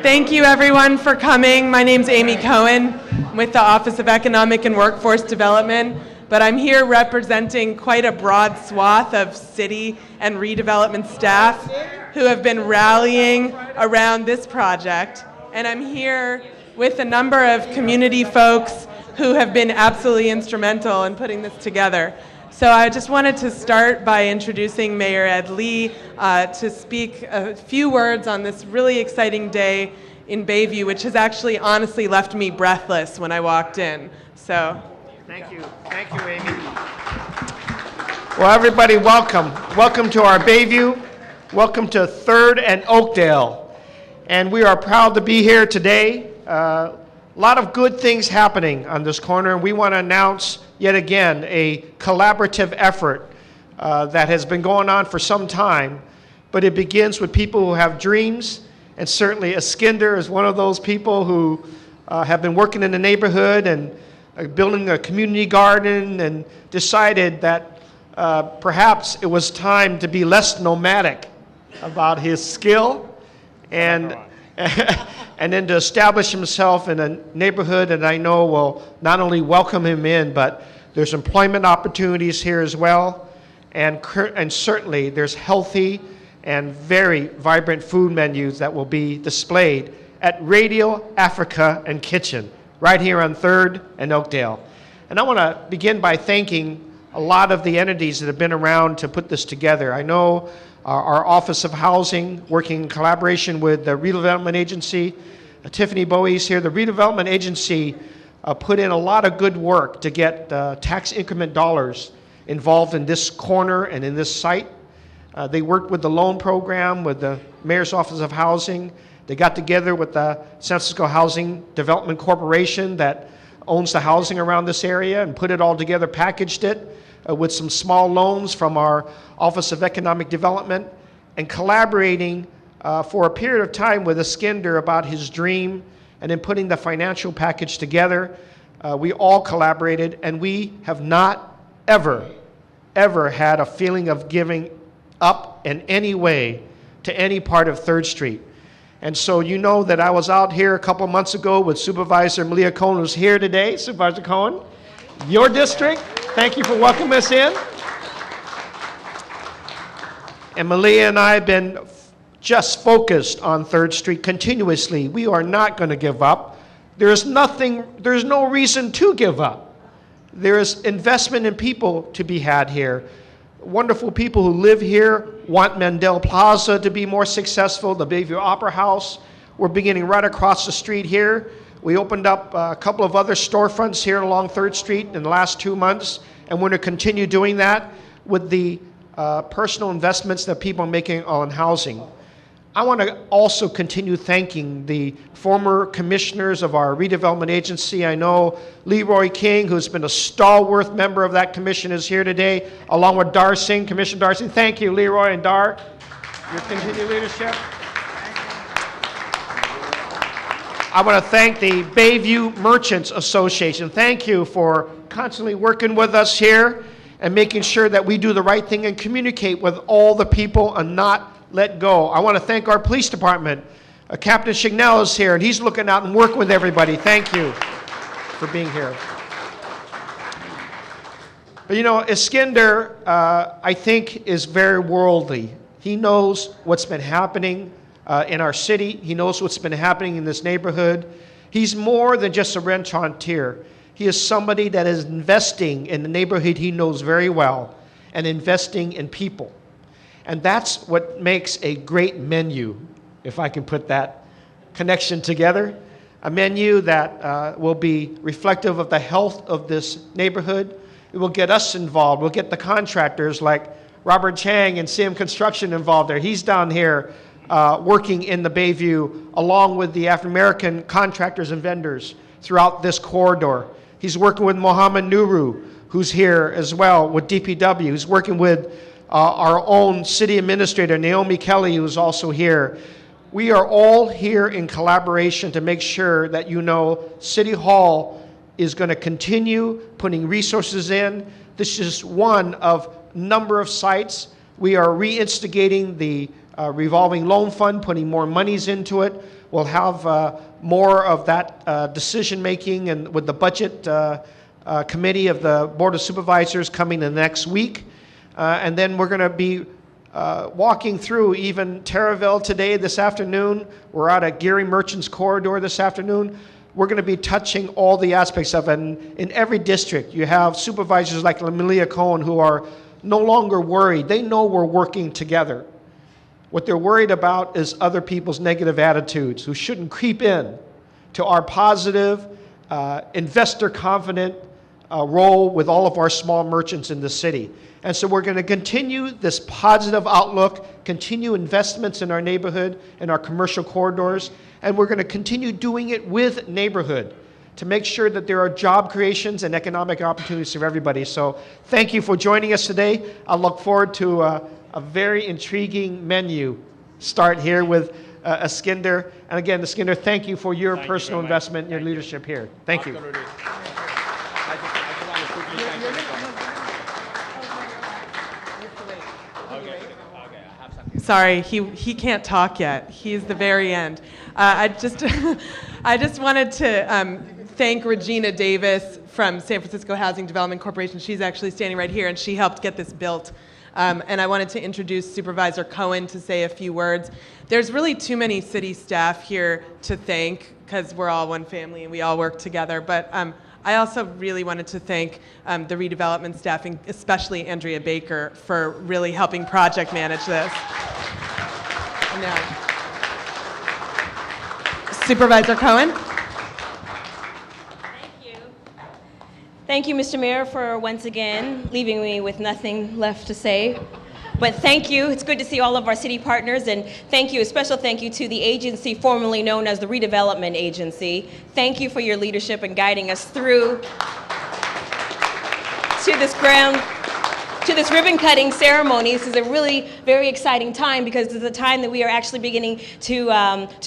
Thank you everyone for coming. My name's Amy Cohen with the Office of Economic and Workforce Development, but I'm here representing quite a broad swath of city and redevelopment staff who have been rallying around this project. And I'm here with a number of community folks who have been absolutely instrumental in putting this together. So I just wanted to start by introducing Mayor Ed Lee to speak a few words on this really exciting day in Bayview, which has actually honestly left me breathless when I walked in. So. Thank you, Amy. Well, everybody, welcome. Welcome to our Bayview. Welcome to Third and Oakdale. And we are proud to be here today. A lot of good things happening on this corner. We want to announce yet again a collaborative effort that has been going on for some time, but it begins with people who have dreams, and certainly Eskinder is one of those people who have been working in the neighborhood and building a community garden and decided that perhaps it was time to be less nomadic about his skill and and then to establish himself in a neighborhood that I know will not only welcome him in, but there's employment opportunities here as well, and certainly there's healthy and very vibrant food menus that will be displayed at Radio Africa and Kitchen, right here on 3rd and Oakdale. And I want to begin by thanking a lot of the entities that have been around to put this together. I know our Office of Housing, working in collaboration with the Redevelopment Agency. Tiffany Bowie's here. The Redevelopment Agency put in a lot of good work to get tax increment dollars involved in this corner and in this site. They worked with the loan program, with the Mayor's Office of Housing. They got together with the San Francisco Housing Development Corporation that owns the housing around this area and put it all together, packaged it with some small loans from our Office of Economic Development, and collaborating for a period of time with Eskinder about his dream, and then putting the financial package together. We all collaborated, and we have not ever had a feeling of giving up in any way to any part of 3rd Street. And so you know that I was out here a couple months ago with Supervisor Malia Cohen, who's here today. Supervisor Cohen, your district, thank you for welcoming us in. And Malia and I have been just focused on 3rd Street continuously. We are not going to give up. There's no reason to give up. There is investment in people to be had here. Wonderful people who live here want Mandel Plaza to be more successful, the Bayview Opera House. We're beginning right across the street here. We opened up a couple of other storefronts here along 3rd Street in the last 2 months, and we're going to continue doing that with the personal investments that people are making on housing. I want to also continue thanking the former commissioners of our redevelopment agency. I know Leroy King, who's been a stalwart member of that commission, is here today, along with Dar Singh, Commissioner Dar Singh. Thank you, Leroy and Dar, your continued leadership. I want to thank the Bayview Merchants Association. Thank you for constantly working with us here and making sure that we do the right thing and communicate with all the people and not let go. I want to thank our police department. Captain Chignell is here, and he's looking out and working with everybody. Thank you for being here. But you know, Eskinder, I think, is very worldly. He knows what's been happening in our city. He knows what's been happening in this neighborhood. He's more than just a restaurateur. He is somebody that is investing in the neighborhood he knows very well and investing in people. And that's what makes a great menu, if I can put that connection together. A menu that will be reflective of the health of this neighborhood. It will get us involved. We'll get the contractors like Robert Chang and CM Construction involved there. He's down here working in the Bayview along with the African American contractors and vendors throughout this corridor. He's working with Mohammed Nuru, who's here as well with DPW. He's working with our own city administrator, Naomi Kelly, who's also here. We are all here in collaboration to make sure that you know City Hall is going to continue putting resources in. This is one of number of sites. We are reinstigating the revolving loan fund, putting more monies into it. We'll have more of that decision-making and with the budget committee of the Board of Supervisors coming the next week. And then we're going to be walking through even Terraville today, this afternoon. We're out at Geary Merchants Corridor this afternoon. We're going to be touching all the aspects of it. And in every district, you have supervisors like Malia Cohen who are no longer worried. They know we're working together. What they're worried about is other people's negative attitudes who shouldn't creep in to our positive, investor-confident role with all of our small merchants in the city. And so we're going to continue this positive outlook, continue investments in our neighborhood, in our commercial corridors, and we're going to continue doing it with neighborhood to make sure that there are job creations and economic opportunities for everybody. So thank you for joining us today. I look forward to a very intriguing menu start here with Eskinder. And again, Eskinder, thank you for your personal investment and your leadership here. Thank you. Sorry, he can't talk yet. He's the very end. I just wanted to thank Regina Davis from San Francisco Housing Development Corporation. She's actually standing right here, and she helped get this built. And I wanted to introduce Supervisor Cohen to say a few words. There's really too many city staff here to thank because we're all one family and we all work together. But I also really wanted to thank the redevelopment staffing, especially Andrea Baker, for really helping project manage this. Now, Supervisor Cohen. Thank you, Mr. Mayor, for once again leaving me with nothing left to say. But thank you. It's good to see all of our city partners, and thank you, a special thank you to the agency formerly known as the Redevelopment Agency. Thank you for your leadership and guiding us through to this ribbon cutting ceremony. This is a really very exciting time because it's a time that we are actually beginning to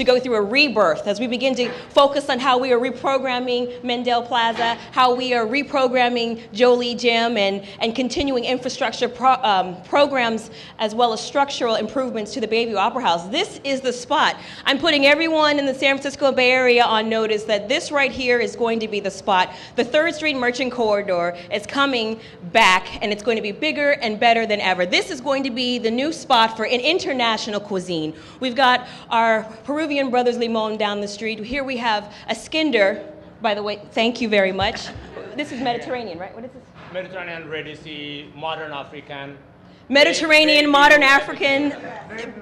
go through a rebirth as we begin to focus on how we are reprogramming Mendel Plaza, how we are reprogramming Jolie Gym, and continuing infrastructure programs as well as structural improvements to the Bayview Opera House. This is the spot. I'm putting everyone in the San Francisco Bay Area on notice that this right here is going to be the spot. The 3rd Street Merchant Corridor is coming back, and it's going to be bigger and better than ever. This is going to be the new spot for an international cuisine. We've got our Peruvian brothers Limon down the street. Here we have Eskinder. By the way, thank you very much. This is Mediterranean, right? What is this? Mediterranean, Rotisserie, modern African. Mediterranean, modern African,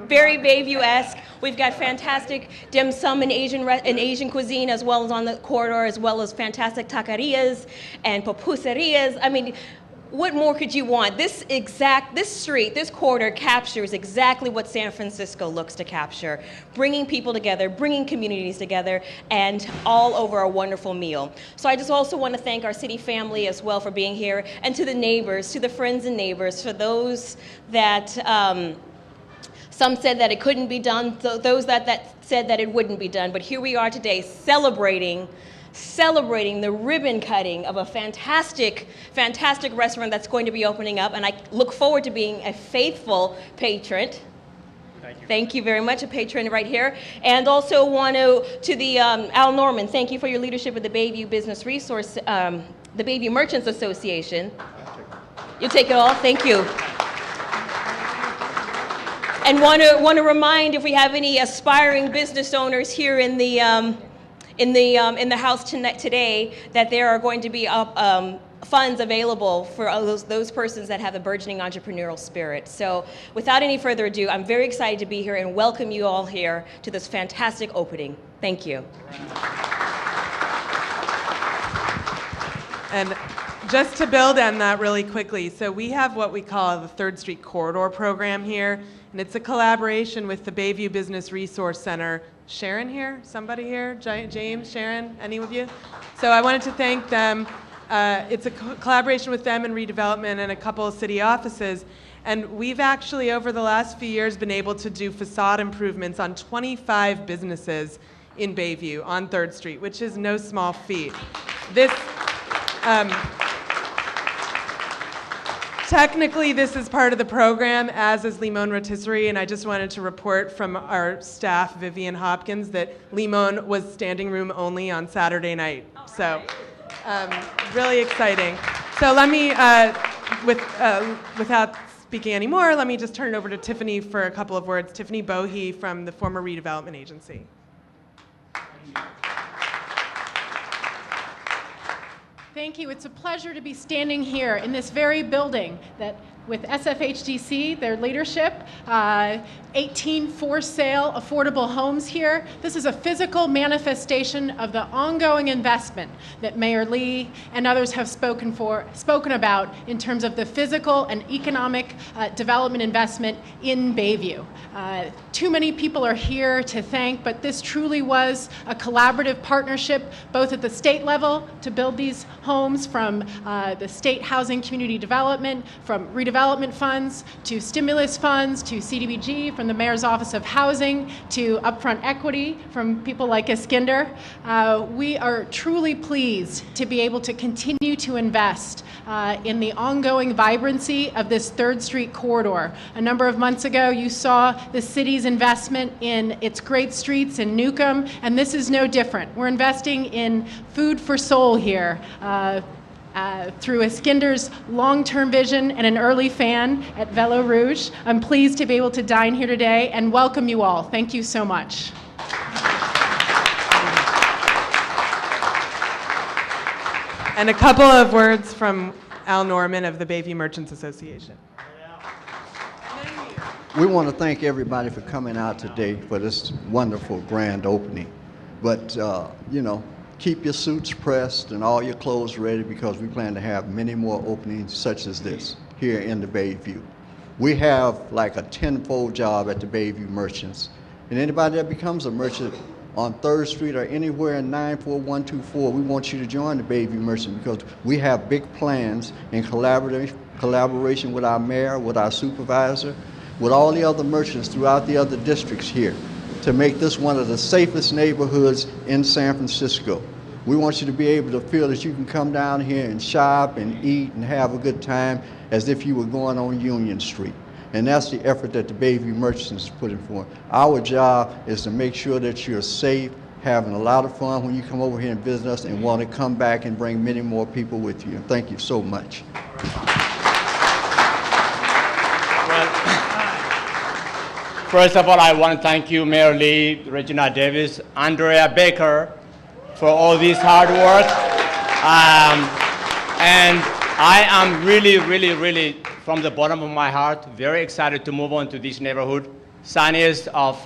very Bayview-esque. We've got fantastic dim sum and Asian cuisine, as well as on the corridor, as well as fantastic taquerias and pupuserias. I mean, what more could you want? This street, this corridor captures exactly what San Francisco looks to capture, bringing people together, bringing communities together, and all over a wonderful meal. So I just also want to thank our city family as well for being here, and to the neighbors, to the friends and neighbors, for those that some said that it couldn't be done, those that said that it wouldn't be done. But here we are today celebrating the ribbon cutting of a fantastic restaurant that's going to be opening up, and I look forward to being a faithful patron. Thank you very much, a patron right here. And also want to the Al Norman, thank you for your leadership of the Bayview Business Resource, the Bayview Merchants Association. You'll take it all, thank you. And want to remind, if we have any aspiring business owners here in the house today, that there are going to be funds available for those persons that have a burgeoning entrepreneurial spirit. So without any further ado, I'm very excited to be here and welcome you all here to this fantastic opening. Thank you. And just to build on that really quickly, so we have what we call the 3rd Street Corridor program here, and it's a collaboration with the Bayview Business Resource Center. Sharon here? Somebody here? James, Sharon, any of you? So I wanted to thank them. It's a collaboration with them and redevelopment and a couple of city offices. And we've actually, over the last few years, been able to do facade improvements on 25 businesses in Bayview on 3rd Street, which is no small feat. Technically, this is part of the program, as is Limon Rotisserie, and I just wanted to report from our staff, Vivian Hopkins, that Limon was standing room only on Saturday night. So, really exciting. So let me, without speaking anymore, let me just turn it over to Tiffany for a couple of words. Tiffany Bohe from the former Redevelopment Agency. Thank you. It's a pleasure to be standing here in this very building that, with SFHDC, their leadership, 18 for-sale affordable homes here. This is a physical manifestation of the ongoing investment that Mayor Lee and others have spoken about in terms of the physical and economic development investment in Bayview. Too many people are here to thank, but this truly was a collaborative partnership, both at the state level to build these homes, from the state housing community development, from redevelopment funds, to stimulus funds, to CDBG from the Mayor's Office of Housing, to upfront equity from people like Iskinder. We are truly pleased to be able to continue to invest in the ongoing vibrancy of this 3rd Street corridor. A number of months ago, you saw the city's investment in its great streets in Newcomb, and this is no different. We're investing in food for soul here. Through Iskinder's long-term vision and an early fan at Velo Rouge. I'm pleased to be able to dine here today and welcome you all. Thank you so much. And a couple of words from Al Norman of the Bayview Merchants Association. We want to thank everybody for coming out today for this wonderful grand opening. But, you know, keep your suits pressed and all your clothes ready, because we plan to have many more openings such as this here in the Bayview. We have like a tenfold job at the Bayview Merchants. And anybody that becomes a merchant on 3rd Street or anywhere in 94124, we want you to join the Bayview Merchants, because we have big plans in collaboration with our mayor, with our supervisor, with all the other merchants throughout the other districts here, to make this one of the safest neighborhoods in San Francisco. We want you to be able to feel that you can come down here and shop and eat and have a good time as if you were going on Union Street. And that's the effort that the Bayview Merchants is putting forth. Our job is to make sure that you're safe, having a lot of fun when you come over here and visit us, and want to come back and bring many more people with you. And thank you so much. First of all, I want to thank you, Mayor Lee, Regina Davis, Andrea Baker, for all this hard work. And I am really, from the bottom of my heart, very excited to move on to this neighborhood, sunniest of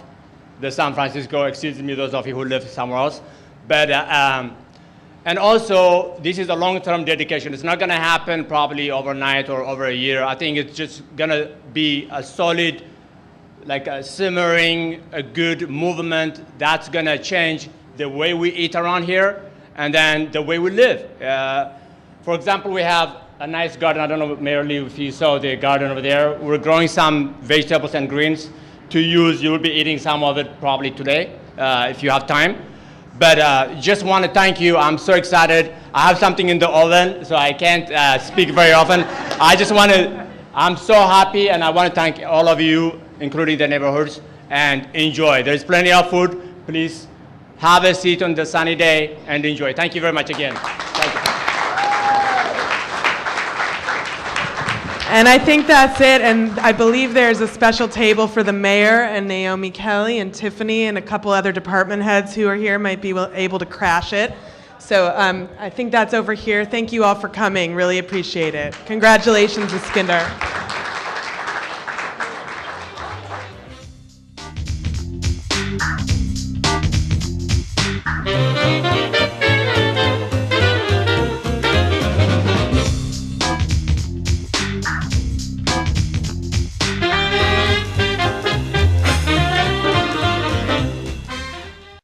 the San Francisco, excuse me, those of you who live somewhere else. But, and also, this is a long-term dedication. It's not going to happen probably overnight or over a year. I think it's just going to be a solid, like a simmering, a good movement that's going to change the way we eat around here, and then the way we live. For example, we have a nice garden. I don't know, Mayor Lee, if you saw the garden over there. We're growing some vegetables and greens to use. You'll be eating some of it probably today, if you have time. But just want to thank you. I'm so excited. I have something in the oven, so I can't speak very often. I just want to, I'm so happy, and I want to thank all of you, including the neighborhoods, and enjoy. There's plenty of food. Please have a seat on the sunny day and enjoy. Thank you very much again. Thank you. And I think that's it. And I believe there's a special table for the mayor and Naomi Kelly and Tiffany and a couple other department heads who are here, might be able to crash it. So I think that's over here. Thank you all for coming. Really appreciate it. Congratulations, Iskinder.